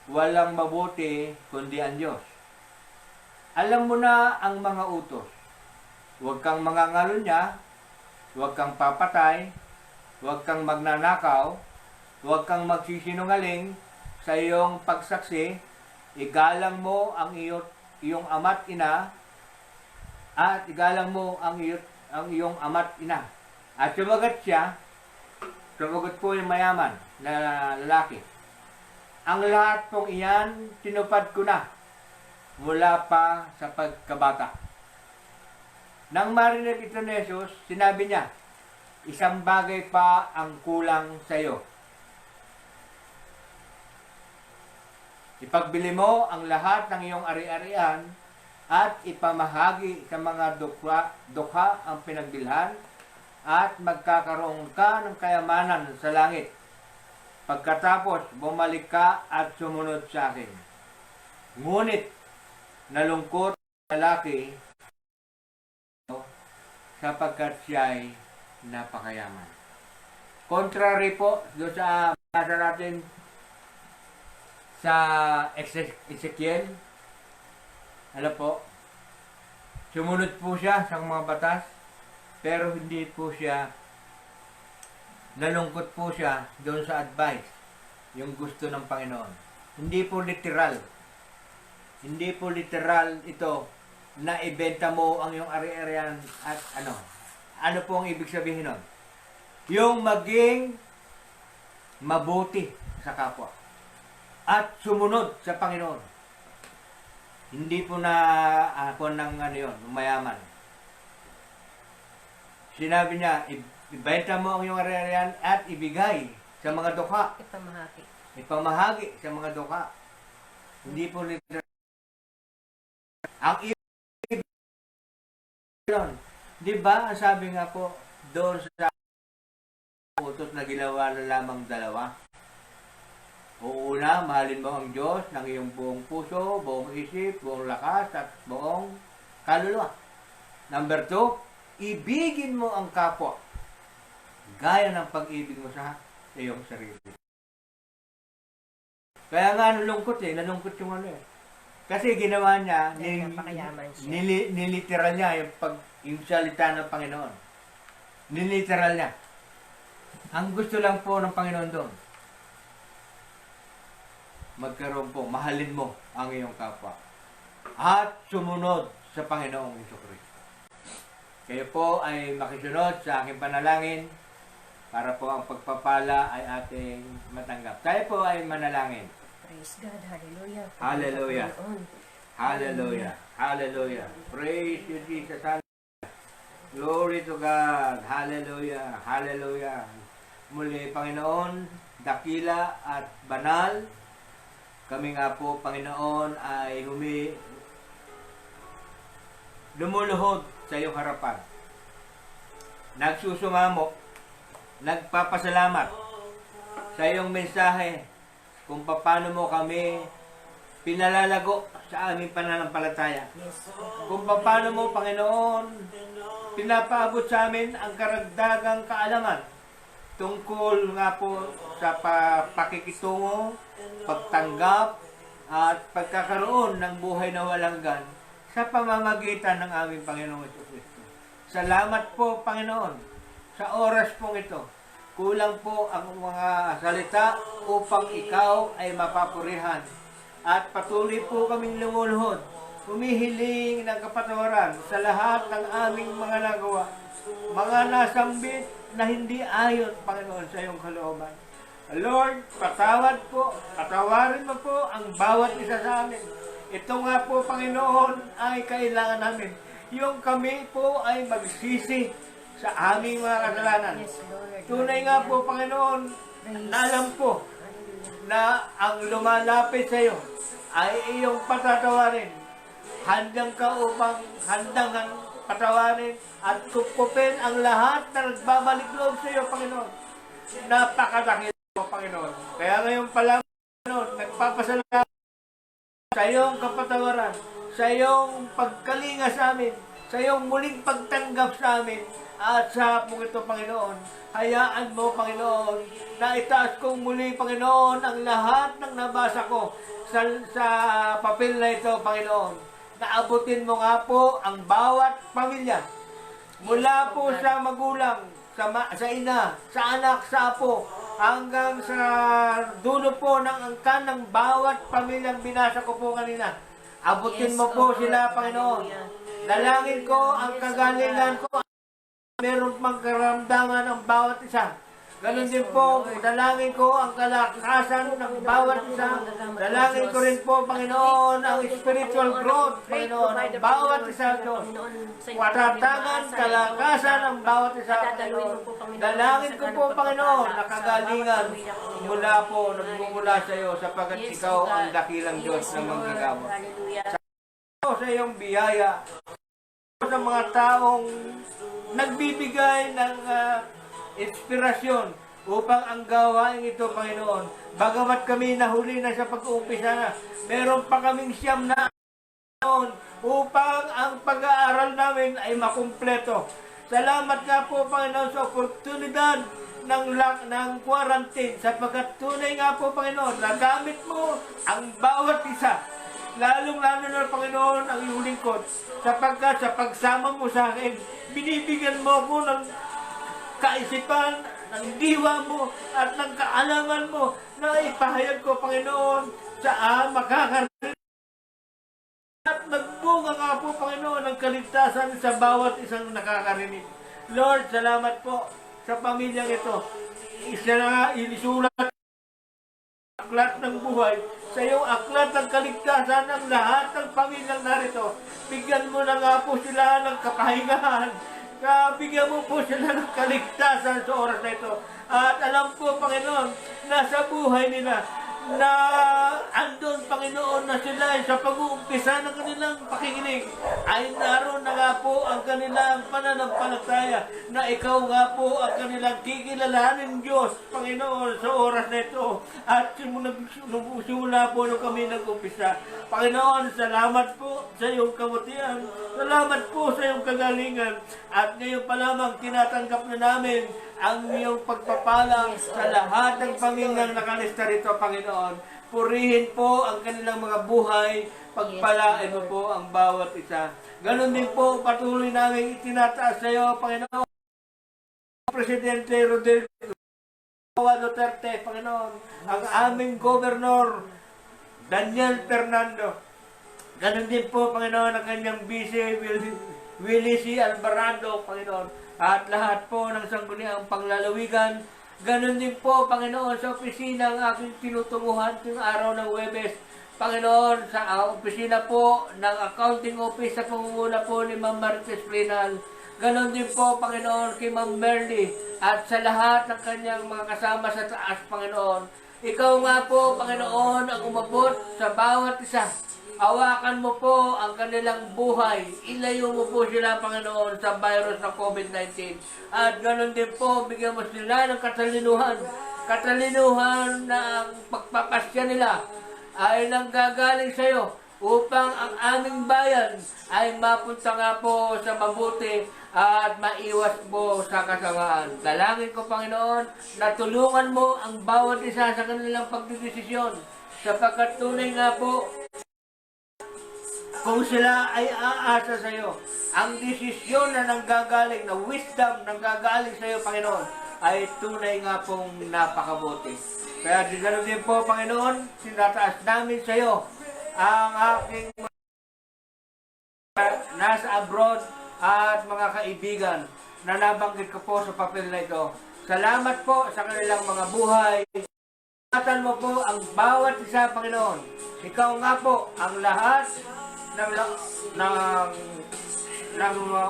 A: Walang mabuti kundi ang Diyos. Alam mo na ang mga utos. Huwag kang mangangalunya, huwag kang papatay, huwag kang magnanakaw, huwag kang magsisinungaling sa iyong pagsaksi, igalang mo ang iyong ama't ina, at igalang mo ang iyong ama't ina." At sumagot po yung mayaman na lalaki, "Ang lahat pong iyan, tinupad ko na mula pa sa pagkabata." Nang marinig ito ni Jesus, sinabi niya, "Isang bagay pa ang kulang sa iyo. Ipagbili mo ang lahat ng iyong ari-arian at ipamahagi sa mga dukha ang pinagbilhan at magkakaroon ka ng kayamanan sa langit. Pagkatapos, bumalik ka at sumunod sa akin." Ngunit nalungkot ang lalaki sapagkat siya'y napakayaman. Contrary po doon sa basa natin sa Ezekiel, ano po, sumunod po siya sa mga batas, pero hindi po siya, nalungkot po siya doon sa advice, yung gusto ng Panginoon. Hindi po literal. Hindi po literal ito na ibenta mo ang iyong ari-arian at ano. Ano po ang ibig sabihin nun? Yung maging mabuti sa kapwa at sumunod sa Panginoon. Hindi po na ako ng ano yun, mayaman. Sinabi niya, ibenta mo ang iyong ari-arian at ibigay sa mga dukha.
B: Ipamahagi.
A: Ipamahagi sa mga dukha. Hindi po literal. Ang ibig yun. Di ba, ang sabi nga po, doon sa utos na ginawa na lamang dalawa. Una, mahalin mo ang Diyos ng iyong buong puso, buong isip, buong lakas, at buong kaluluwa. Number 2, ibigin mo ang kapwa. Gaya ng pag-ibig mo sa iyong sarili. Kaya nga nalungkot nalungkot yung ano eh. Kasi ginawa niya,
B: Napakayaman siya.
A: niliteral niya yung salita ng Panginoon. Niliteral niya. Ang gusto lang po ng Panginoon doon, magkaroon po, mahalin mo ang iyong kapwa. At sumunod sa Panginoong Jesucristo. Kayo po ay makisunod sa aking panalangin para po ang pagpapala ay ating matanggap. Tayo po ay manalangin.
B: Praise God. Hallelujah.
A: Hallelujah.
B: Panginoon.
A: Hallelujah. Hallelujah. Praise you, Jesus. Hallelujah. Glory to God. Hallelujah. Hallelujah. Muli, Panginoon, dakila at banal. Kami nga po, Panginoon, ay lumuluhod sa iyong harapan. Nagsusumamo, nagpapasalamat sa iyong mensahe kung paano mo kami pinalalago sa aming pananampalataya.
B: Yes.
A: Kung paano mo, Panginoon, pinapaabot sa amin ang karagdagang kaalaman tungkol nga po sa pakikitungo, pagtanggap, at pagkakaroon ng buhay na walang hanggan sa pamamagitan ng aming Panginoong Jesucristo. Salamat po, Panginoon, sa oras pong ito. Kulang po ang mga salita upang ikaw ay mapapurihan. At patuloy po kaming lumuluhod, humihiling ng kapatawaran sa lahat ng aming mga nagawa, mga nasambit na hindi ayon, Panginoon, sa iyong kalooban. Lord, patawarin mo po ang bawat isa sa amin. Ito nga po, Panginoon, ay kailangan namin. Yung kami po ay magsisi sa aming mga kasalanan.
B: Yes, Lord.
A: Tunay nga po, Panginoon, na alam po na ang lumalapit sa iyo ay iyong patatawarin. Handang ka upang patawarin at kupkupin ang lahat na nagbabalik loob sa iyo, Panginoon. Napakadakil mo, Panginoon. Kaya ngayon pala, Panginoon, nagpapasalamat sa iyong kapatawaran, sa iyong pagkalinga sa amin, sa iyong muling pagtanggap sa amin, at sa hapong ito, Panginoon, hayaan mo, Panginoon, na itaas kong muli, Panginoon, ang lahat ng nabasa ko sa papel na ito, Panginoon. Naabutin mo nga po ang bawat pamilya, mula po sa magulang, sa ina, sa anak, sa apo, hanggang sa dulo po ng angkan ng bawat pamilyang binasa ko po kanina. Abutin mo po sila, Panginoon. Dalangin ko ang kagalingan ko. Meron pang karamdaman ang bawat isa. Ganon din po, dalangin ko ang kalakasan ng bawat isa. Dalangin ko rin po, Panginoon, ang spiritual growth, Panginoon, ang bawat isa, Diyos. Watatagan, kalakasan ang bawat isa, Panginoon. Dalangin ko po, Panginoon, nakagalingan mula po, nagmumula sa iyo, sapagkat ikaw ang dakilang Diyos na manggagawa. Sa iyong biyaya, sa mga taong nagbibigay ng inspirasyon upang ang gawain ito, Panginoon. Bagamat kami nahuli na sa pag-uumpisa na, meron pa kaming siyam na upang ang pag-aaral namin ay makumpleto. Salamat nga po, Panginoon, sa oportunidad ng quarantine, sapagkat tunay nga po, Panginoon, nagamit mo ang bawat isa, lalong-lalo na, Panginoon, ang iyong lingkod, sapagkat sa pagsama mo sa akin, binibigyan mo ako ng kaisipan, ng diwa mo, at ng kaalaman mo na ipahayag ko, Panginoon, sa makakarinig. At nagbunga nga po, Panginoon, ng kaligtasan sa bawat isang nakakarinig. Lord, salamat po sa pamilyang ito. Isa na ilisulat
C: aklat ng buhay, sa iyong aklat ng kaligtasan ng lahat ng pamilyang narito. Bigyan mo na nga po sila ng kapahingahan. Bigyan mo po sila ng kaligtasan sa oras na ito. At alam ko, Panginoon, nasa buhay nila na andon, Panginoon, na sila sa pag-uumpisa ng kanilang pakikinig ay naroon na nga po ang kanilang pananampalataya na ikaw nga po ang kanilang kikilalanin, Diyos, Panginoon, sa oras na ito. At simula po nung kami nag-umpisa, Panginoon, salamat po sa iyong kabutihan, salamat po sa iyong kagalingan, at ngayon pa lamang tinatanggap na namin ang iyong pagpapala sa lahat ng pamilyang nakalista rito, Panginoon. Purihin po ang kanilang mga buhay, pagpalain mo po ang bawat isa. Ganon din po, patuloy namin itinataas sa iyo, Panginoon. Presidente Rodrigo Duterte, Panginoon, ang aming Governor Daniel Fernando. Ganon din po, Panginoon, ang kanyang Vice Willie C. Alvarado, Panginoon. At lahat po ng sangguniang paglalawigan. Ganon din po, Panginoon, sa opisina ang aking tinutunguhan tuwing araw ng Huwebes. Panginoon, sa opisina po ng Accounting Office sa pangunguna po ni Ma'am Marites Plinal. Ganon din po, Panginoon, kay Ma'am Merly at sa lahat ng kanyang mga kasama sa taas, Panginoon. Ikaw nga po, Panginoon, ang umabot sa bawat isa. Hawakan mo po ang kanilang buhay. Ilayo mo po sila, Panginoon, sa virus ng COVID-19. At ganoon din po, bigyan mo sila ng katalinuhan. Katalinuhan na ang pagpapasya nila ay nanggagaling sa iyo upang ang aming bayan ay mapunta nga po sa mabuti at maiwas po sa kasamaan. Dalangin ko, Panginoon, na tulungan mo ang bawat isa sa kanilang pagdidesisyon sapagkat tunay nga po kung sila ay aasa sa iyo, ang desisyon na nanggagaling, na wisdom nanggagaling sa iyo, Panginoon, ay tunay nga pong napakabuti. Kaya ganoon din po, Panginoon, sinataas namin sa iyo ang aking nasa abroad at mga kaibigan na nabanggit ko po sa papel na ito. Salamat po sa kanilang mga buhay. Ingatan mo po ang bawat isa, Panginoon. Ikaw nga po ang lahat ng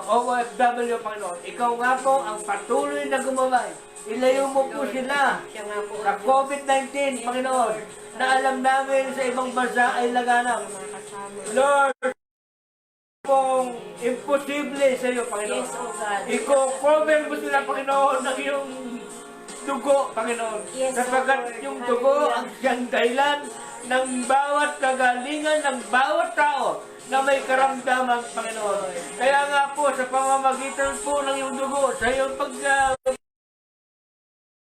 C: OFW, Panginoon. Ikaw nga po ang patuloy na gumabay. Ilayo mo po sila sa COVID-19, Panginoon, na alam namin sa ibang bansa ay laganap. Lord, pong imposible sa iyo, Panginoon. Iko-cover mo sila, Panginoon, ng iyong dugo, Panginoon. Sapagkat yung dugo ang siyang dahilan ng bawat kagalingan ng bawat tao na may karamdaman, Panginoon. Kaya nga po, sa pamamagitan po ng iyong dugo, sa iyong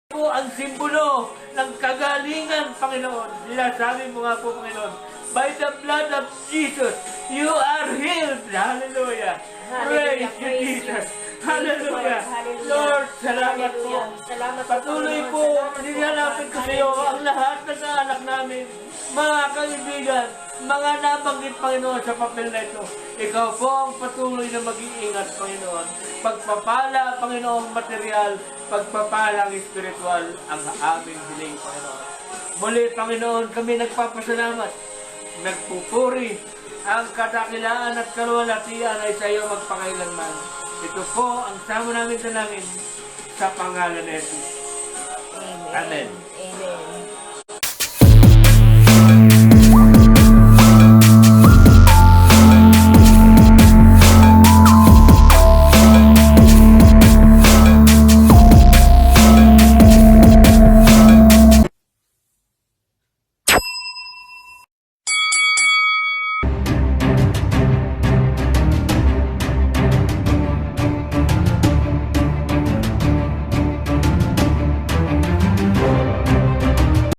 C: po ang simbolo ng kagalingan, Panginoon. Sabi mo nga po, Panginoon, by the blood of Jesus, you are healed. Hallelujah. Praise you, Jesus. Hallelujah. Lord, salamat po. Patuloy po, nilalapit ko sa iyo ang lahat ng anak namin, mga kaibigan, mga nabanggit, Panginoon, sa papel na ito. Ikaw po ang patuloy na mag-iingat, Panginoon. Pagpapala, Panginoon, material, pagpapalang espiritual ang aming hiling, Panginoon. Muli, Panginoon, kami nagpapasalamat, nagpupuri, ang kadakilaan at kaluwalhatian ay sa iyo magpakailanman. Ito po ang sama namin sa langit sa pangalan ni Jesus. Amen.